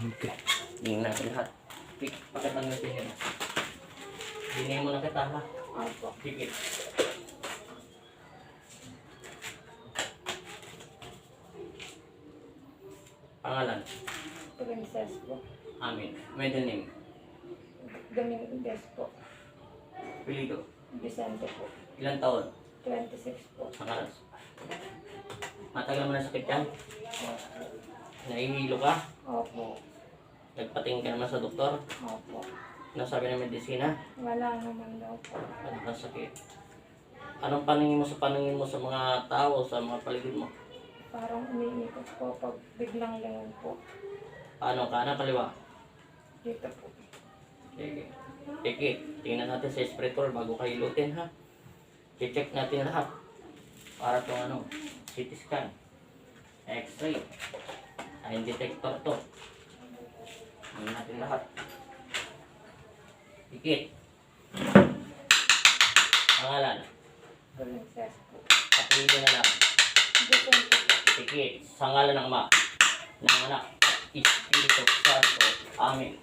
Okay. Tingnan natin lahat. Pakitang natin yan. Dinay mo na kita ha. Opo. Sige. Pangalan? Princess po. Amin. Middle name? Dominguez po. Apelido? Vicente po. Ilang taon? 26 po. Pangalan? Matagal mo na sakit yan? Nahihilo ka? Opo. Nagpatingin ka naman sa doktor? Opo. Nasabi ng medisina? Wala naman daw po. Ano ka sakit? Anong paningin mo sa mga tao, sa mga paligid mo? Parang umiikot po pag biglang lingon po. Paano ka? Kaliwa? Dito po. Sige. Sige. Tingnan natin sa spiritual bago kayo hilutin ha. I-check natin lahat. Para itong ano, CT scan, X-ray, ion detector to. Tingnan natin lahat. Dikit. Pangalan. Princess po. Apelido na lang. Vicente po. Dikit. Sa ngalan ng Ama, ng Anak, Espiritu Santo. Amen.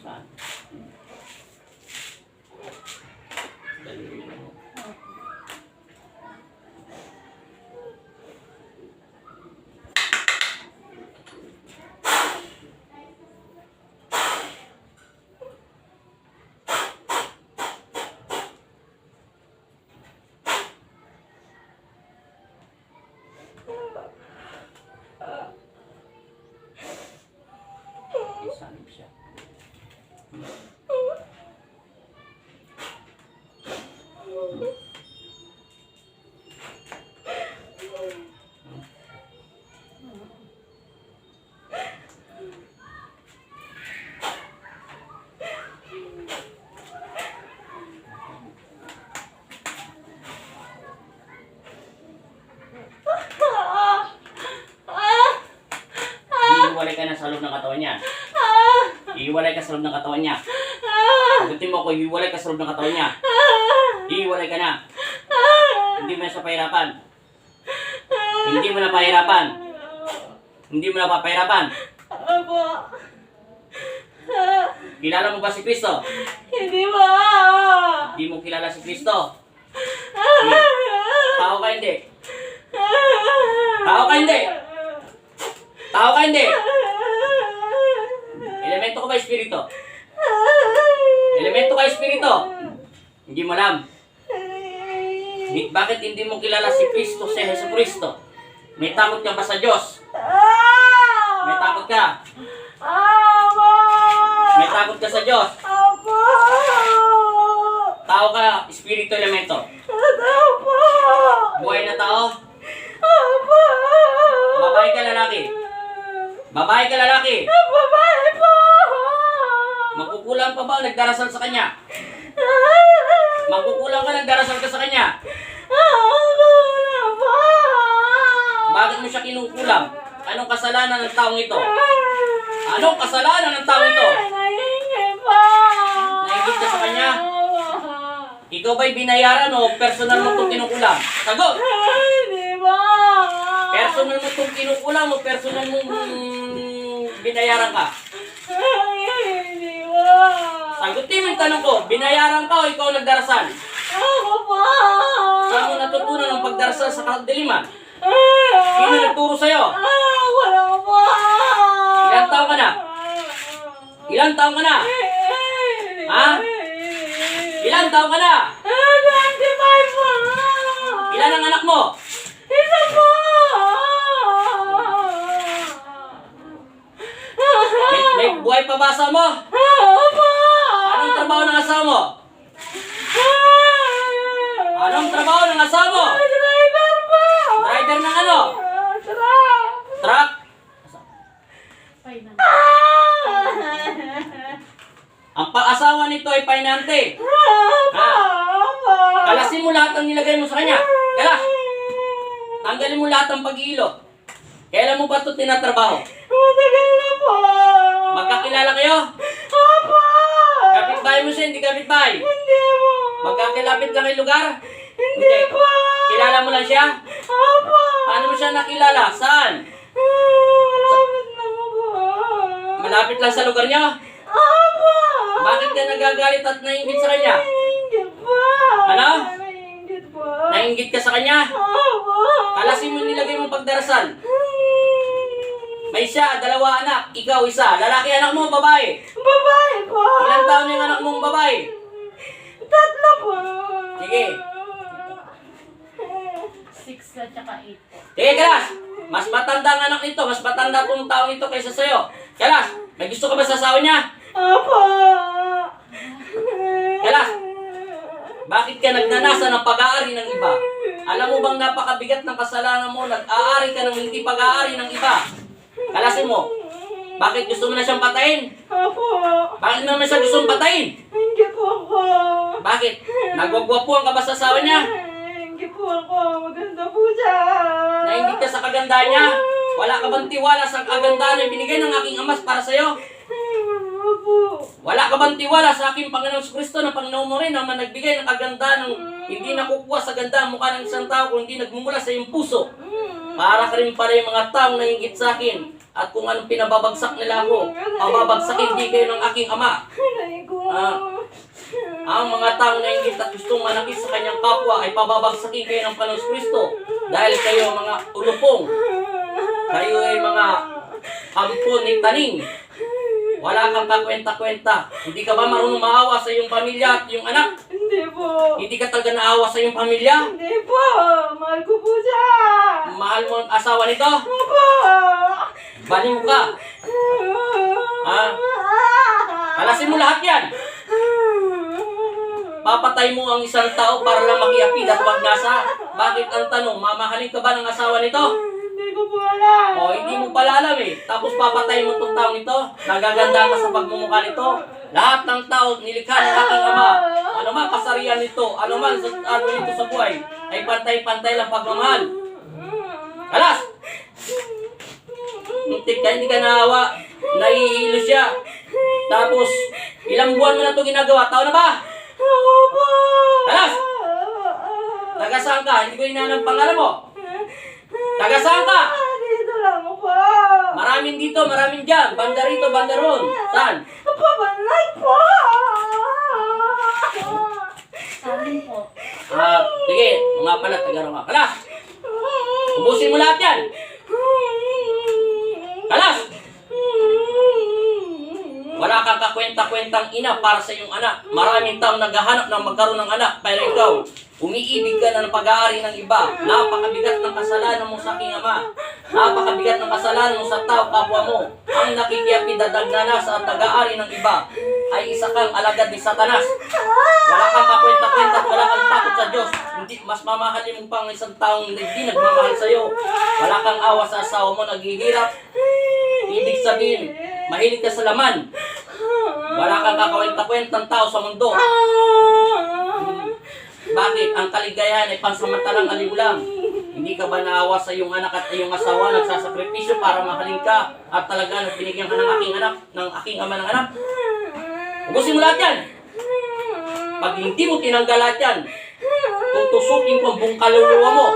Saan? Dali mo. Isanib siya. Iiwalay ka na sa loob ng katawan niya. Iiwalay ka sa loob ng katawan niya. Sagutin mo ako, iiwalay ka sa loob ng katawan niya. Iiwalay ka na. Hindi mo na siya pahirapan. Hindi mo na pahirapan. Hindi mo na papahirapan. Opo. Kilala mo ba si Kristo? Hindi mo. Hindi mo kilala si Kristo. Tao ka hindi. Tao ka hindi. Tao ka hindi. Elemento ko ba espiritu? Elemento ka espiritu? Hindi mo alam. Bakit hindi mo kilala si Kristo, si Jesu Kristo? May takot ka ba sa Diyos? May takot ka? May takot ka sa Diyos? Tao ka, espiritu, elemento. Buhay na tao? Babae ka, lalaki? Babae ka, lalaki? Babae po! Magkukulang pa ba nagdarasal sa kanya? Magkukulang ka nagdarasal ka sa kanya? Bakit mo siya kinukulang? Anong kasalanan ng taong ito? Anong kasalanan ng taong ito? Naingit ka sa kanya? Ikaw ba'y binayaran o personal mo itong kinukulang? Sagot! Hindi ba? Personal mo itong kinukulang o personal mong binayaran ka? Hindi ba? Sagutin mo yung tanong ko, binayaran ka o ikaw nagdarasal? Ako pa! Saan mo natutunan ang pagdarasal sa kadiliman? Sino nagturo sa'yo? Wala pa! Ilang taon ka na? Ilang taon ka na? Ha? Ilang taon ka na? 25 pa! Ilan ang anak mo? Isa po! May buhay pa ba asawa mo? Opo! Anong trabaho ng asawa mo? Anong trabaho ng asawa mo? Driver po! Driver ng ano? Truck! Truck? Ang pag-asawa nito ay painante. Ha? Kalasin mo lahat ng nilagay mo sa kanya. Kalas! Tanggalin mo lahat ng pag-iilo. Kailan mo ba ito tinatrabaho? Matagal na po! Magkakilala kayo? Opo! Kapitbahay mo siya, hindi kapitbahay. Hindi po! Magkakilapit lang yung lugar? Hindi po. Kilala mo lang siya? Opo. Paano mo siya nakilala? Saan? Malapit na po. Malapit lang sa lugar niya? Opo. Bakit ka nagagalit at naiingit sa kanya? Nainggit po. Ano? Nainggit po. Naiingit ka sa kanya? Opo. Kalasin mo nilagay mong pagdarasal. May siya, 2 anak, ikaw isa. Lalaki anak mo, babae. Babae po. Ilang taon na yung anak mong babae? 3 po. Sige. 6 at saka 8 po. Sige, Kalas. Mas matanda ang anak nito. Mas matanda tong taong ito kaysa sa'yo. Kalas, may gusto ka ba sa asawa niya? Opo. Kalas, bakit ka nagnanasa ng pag-aari ng iba? Alam mo bang napakabigat ng kasalanan mo? Nag-aari ka ng hindi pag-aari ng iba. Kalasin mo. Bakit gusto mo na siyang patayin? Opo. Bakit naman siya gustong patayin? Hindi po ako. Bakit? Nagwagwapuan ka ba sa asawa niya? Hindi po ako. Maganda po siya. Nainggit ka sa kagandahan niya? Wala ka bang tiwala sa kagandahan na binigay ng aking amas para sa'yo? Opo. Wala ka bang tiwala sa aking Panginoong Kristo na Panginoon mo rin naman nagbigay ng kagandahan ng hindi nakukuha sa ganda ang mukha ng isang tao kung hindi nagmumula sa iyong puso? Para ka rin pala yung mga taong nainggit sa akin. At kung anong pinababagsak nila ako, pababagsakin di kayo ng aking ama. Ang mga taong nainggit at gustong manakit sa kanyang kapwa ay pababagsakin kayo ng Panginoong Kristo. Dahil kayo mga ulupong. Kayo ay mga ampon ni taning. Wala kang kakwenta-kwenta. Hindi ka ba marunong maawa sa iyong pamilya at iyong anak? Hindi po. Hindi ka talaga naawa sa iyong pamilya? Hindi po. Mahal ko po siya. Mahal mo ang asawa nito? Opo. Baliw ka. Ha? Kalasin mo lahat yan. Papatay mo ang isang tao para lang makiapid at magnasa. Bakit ang tanong, mamahalin ka ba ng asawa nito? Hindi ko po alam. O, hindi mo pala alam eh. Tapos papatay mo itong taong ito. Nagaganda ka sa pagmumukha nito. Lahat ng tao nilikha ng aking ama. Ano man kasarian nito, ano man ano nito sa buhay, ay pantay-pantay lang pagmamahal. Alas! Hindi ka naawa. Nahihilo siya. Tapos, ilang buwan mo na ito ginagawa? Taon na ba? Opo. Alas! Taga saan ka? Hindi ko inanang pangalan mo. Taga saan ka? Dito lang po. Maraming dito, maraming dyan. Banda rito, banda ron. Saan? Pabanlag po. Sabi po. Sige, mga pala, taga ron ka. Kalas! Ubusin mo lahat yan. Kalas! Wala kang kakwenta-kwentang ina para sa iyong anak. Maraming taong naghahanap ng magkaroon ng anak. Pero ikaw, umiibig ka na ng pag-aari ng iba. Napakabigat ng kasalanan mo sa aking ama. Napakabigat ng kasalanan mo sa tao kapwa mo. Ang nakikiapid at nagnanasa at nag-aari ng iba ay isa kang alagad ni Satanas. Wala kang kakwenta-kwenta at wala kang takot sa Diyos. Hindi, mas mamahalin mo pa ang isang taong hindi nagmamahal sa iyo. Wala kang awa sa asawa mo, naghihirap. Ibig sabihin, mahilig ka sa laman. Wala kang kakwenta-kwentang tao sa mundo. Bakit? Ang kaligayahan ay pansamantalang aliw lang. Hindi ka ba naawa sa iyong anak at iyong asawa nagsasakripisyo para mahalin ka at talaga nagbinigyan ka ng aking anak, ng aking ama ng anak? Ubusin mo lahat yan. Pag hindi mo tinanggal lahat yan, tutusukin ko ang buong kaluluwa mo.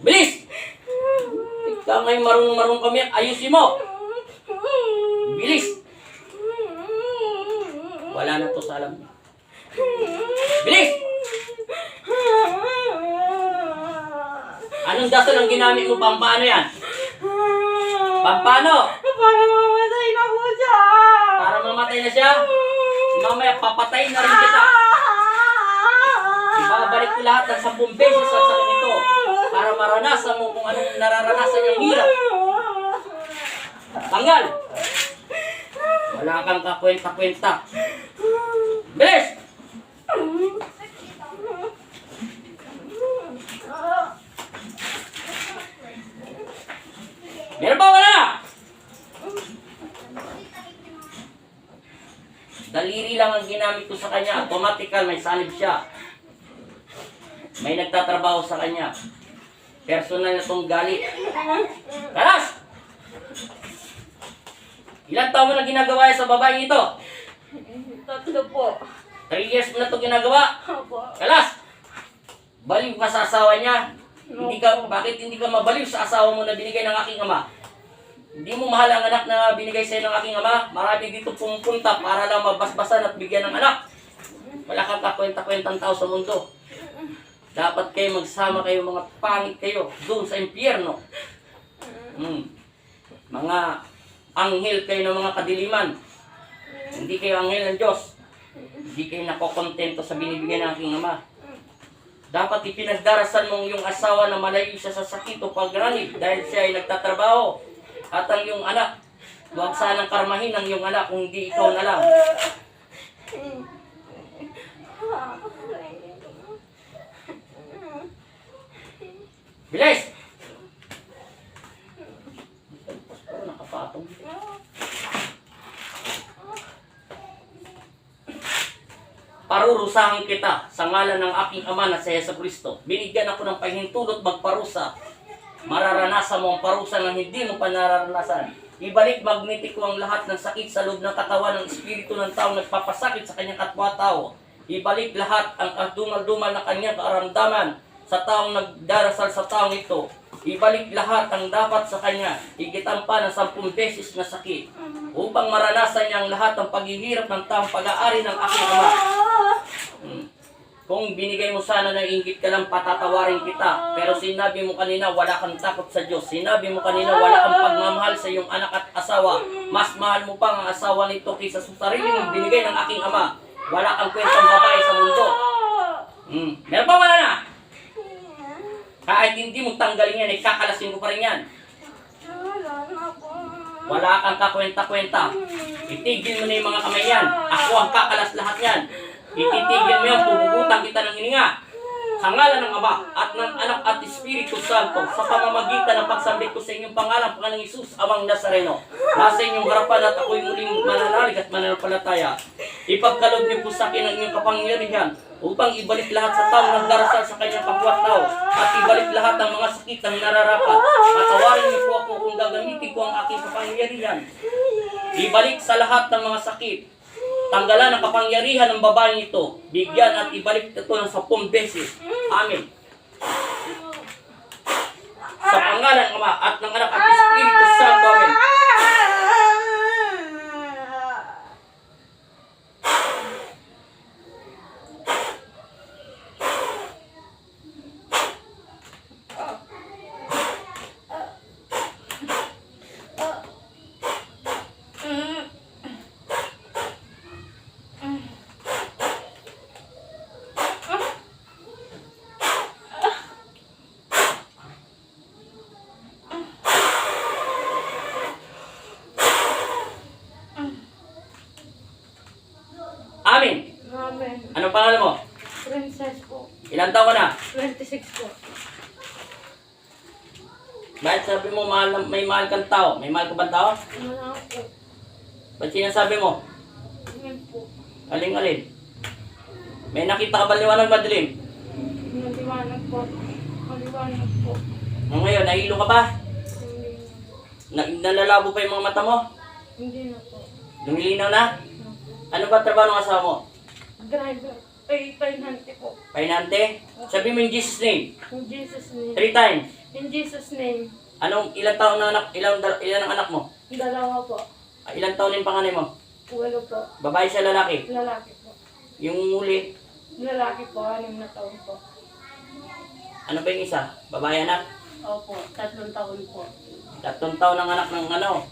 Bilis! Ikaw ngayon marunong kami, ayusin mo. Bilis! Wala na to sa alam niya. Bilis! Anong dasal ang ginamit mo? Pampano yan? Pampano? Para mamatay na po siya. Para mamatay na siya? Mamaya papatayin na rin kita. Ibabalik ko lahat ng 10 beses sa sakit nito para maranasan mo kung anong nararanasan niyang hirap. Tanggal! Wala kang kakwenta-kwenta. Bilis! Meron ba? Wala na! Daliri lang ang ginamit ko sa kanya. Automatical, may sanib siya. May nagtatrabaho sa kanya. Personal na itong galit. Kalas! Ilang taon mo na ginagawa yan sa babaeng ito? 3 po. 3 years mo na ito ginagawa? Opo. Kalas! Baliw ka sa asawa niya. Bakit hindi ka mabaliw sa asawa mo na binigay ng aking ama? Hindi mo mahal ang anak na binigay sa'yo ng aking ama. Marami dito pumupunta para lang mabasbasan at bigyan ng anak. Wala kang kakwenta-kwentang tao sa mundo. Dapat kayo magsama kayo, mga pangit kayo, doon sa impyerno. Mga anghel kayo ng mga kadiliman. Hindi kayo anghel ng Diyos. Hindi kayo nakokontento sa binibigay ng aking ama. Dapat ipinagdarasan mong yung asawa na malayo siya sa sakit o pagranib dahil siya ay nagtatrabaho. At ang iyong anak, huwag sanang karmahin ang iyong anak kung hindi ikaw na lang. Bilis! Nakapatong. Parurusahan kita sa ngalan ng aking ama na si Jesucristo. Binigyan ako ng pahintulot magparusa. Mararanasan mo ang parusa na hindi mo pa nararanasan. Ibalik magnetiko ang lahat ng sakit sa loob ng katawan ng espiritu ng taong nagpapasakit sa kanyang kapwa-tao. Ibalik lahat ang kadumal-dumal na kanyang karamdaman sa taong nagdarasal sa taong ito. Ibalik lahat ang dapat sa kanya, higitan pa ng 10 beses na sakit, upang maranasan niya ang lahat ng paghihirap ng taong pag-aari ng aking ama. Kung binigay mo sana ng inggit ka lang, patatawarin kita. Pero sinabi mo kanina, wala kang takot sa Diyos. Sinabi mo kanina, wala kang pagmamahal sa iyong anak at asawa. Mas mahal mo pa ang asawa nito kaysa sa sarili mong binigay ng aking ama. Wala kang kwentang babae sa mundo. Meron pa wala na? Kahit hindi mo tanggalin yan, ikakalasin ko pa rin yan. Wala kang kakwenta-kwenta. Itigil mo na yung mga kamay yan. Ako ang kakalas lahat yan. Ititigil mo yan, pupugutan kita ng hininga. Sa ngalan ng Ama at ng Anak at Espiritu Santo, sa pamamagitan ng pagsambit ko sa inyong pangalan, Panginoong Hesus, Amang Nazareno, nasa inyong harapan at ako'y muling mananalig at mananampalataya. Ipagkaloob niyo po sa akin ang inyong kapangyarihan upang ibalik lahat sa taong nagdarasal sa kanyang kapwa-tao at ibalik lahat ng mga sakit ang nararapat. Patawarin niyo po ako kung gagamitin ko ang aking kapangyarihan. Ibalik sa lahat ng mga sakit. Tanggalan ang kapangyarihan ng babaeng ito. Bigyan at ibalik ito ng 10 beses. Amen. Sa pangalan ng Ama at ng Anak at Espiritu Santo. Amen. Amen. Amen. Anong pangalan mo? Princess po. Ilang taon ka na? 26 po. Bakit sabi mo may mahal kang tao? May mahal ka bang tao? Wala po. Ba't sinasabi mo? Amen po. Aling-alin. May nakita ka ba liwanag madilim? Maliwanag po. Maliwanag po. Ngayon, nahilo ka ba? Hindi Nalalabo pa yung mga mata mo? Hindi na po. Lumilinaw na? Ano ba trabaho ng asawa mo? Driver. Ay, painante po. Painante? Sabi mo in Jesus name. In Jesus' name. 3 times. In Jesus' name. Ilang taon na anak? Ilan ang anak mo? Dalawa po. Ilang taon yung panganay mo? 8 po. Babae siya, lalaki? Lalaki po. Yung huli, Lalaki po. 6 na taon po. ano ba yung isa? Babae anak? Opo, 3 taon po. 3 taon ang anak ng ano?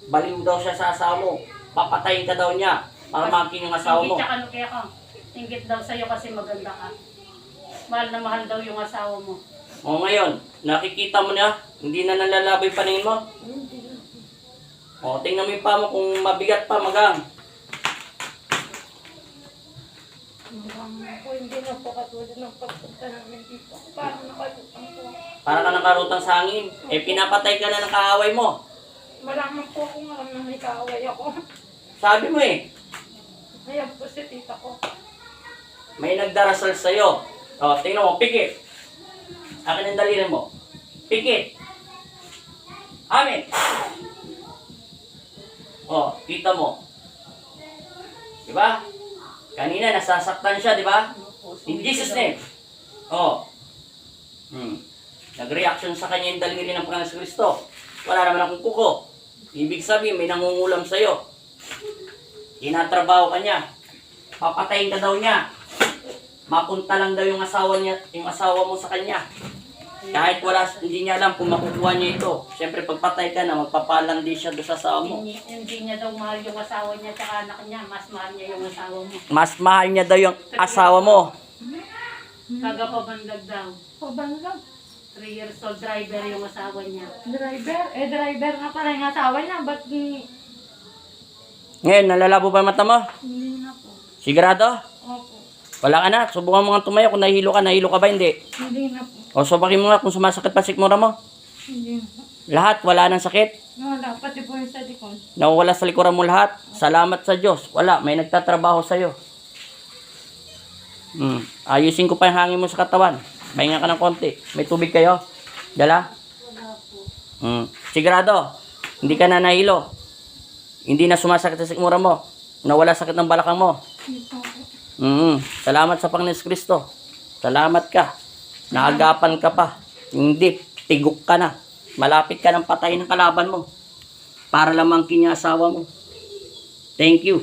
Baliw daw siya sa asawa mo. Papatayin ka daw niya para makin yung asawa mo. Inggit siya kaya ka. Inggit daw sa'yo kasi maganda ka. Mahal na mahal daw yung asawa mo. O ngayon, nakikita mo na, hindi na nalalabay paningin mo. Hindi na. O, tingnan mo yung pa mo kung mabigat pa, magang. Po, hindi na po katulad ng pagpunta namin dito. Paano nakalutang po? Para ka nakarutang sa hangin. Eh, pinapatay ka na ng kaaway mo. Malaman po kung alam na may kaaway ako. Sabi mo eh, Ayan po si tita ko. may nagdarasal sa'yo. O, tingnan mo, pikit. Akin ang daliri mo. Pikit. Amen. O, kita mo. Diba? Kanina nasasaktan siya, diba? Opo. po. In Jesus' name. Oh. Nag-reaction sa kanya yung daliri ng Panginoon Kristo. Wala naman akong kuko. Ibig sabihin, may nangungulam sa'yo. Tinatrabaho ka niya. Papatayin ka daw niya. Mapunta lang daw yung asawa niya, yung asawa mo sa kanya. Kahit wala, hindi niya alam kung makukuha niya ito. Siyempre, pagpatay ka na, magpapalandi siya doon sa asawa mo. Hindi niya daw mahal yung asawa niya at anak niya. Mas mahal niya yung asawa mo. Mas mahal niya daw yung asawa mo. Kagapabandag daw. Pabanlag. 3 years old driver yung asawa niya. Driver? Driver nga pala yung asawa niya. Ba't Ngayon, nalalabo ba mata mo? hindi na po? Sigurado? Opo. Wala ka na. Subukan mo nga tumayo. Kung nahilo ka ba? Hindi. Hindi na po. O subakin mo nga kung sumasakit pa sikmura mo. Hindi na po. Lahat, wala nang sakit. Wala, pati po yung sa likod. Nawawala sa likuran mo lahat. Salamat sa Diyos. Wala, may nagtatrabaho sa'yo. Ayusin ko pa yung hangin mo sa katawan. Pahinga ka ng konti. May tubig kayo? Dala? Wala po. Sigurado, hindi ka na nahilo. Hindi na sumasakit sa sikmura mo. Nawala sakit ng balakang mo. Hindi po. Salamat sa Panginoon Kristo. Salamat ka. Naagapan ka pa. Hindi, tigok ka na. Malapit ka ng patay ng kalaban mo. Para lamang kinyasawa mo. Thank you.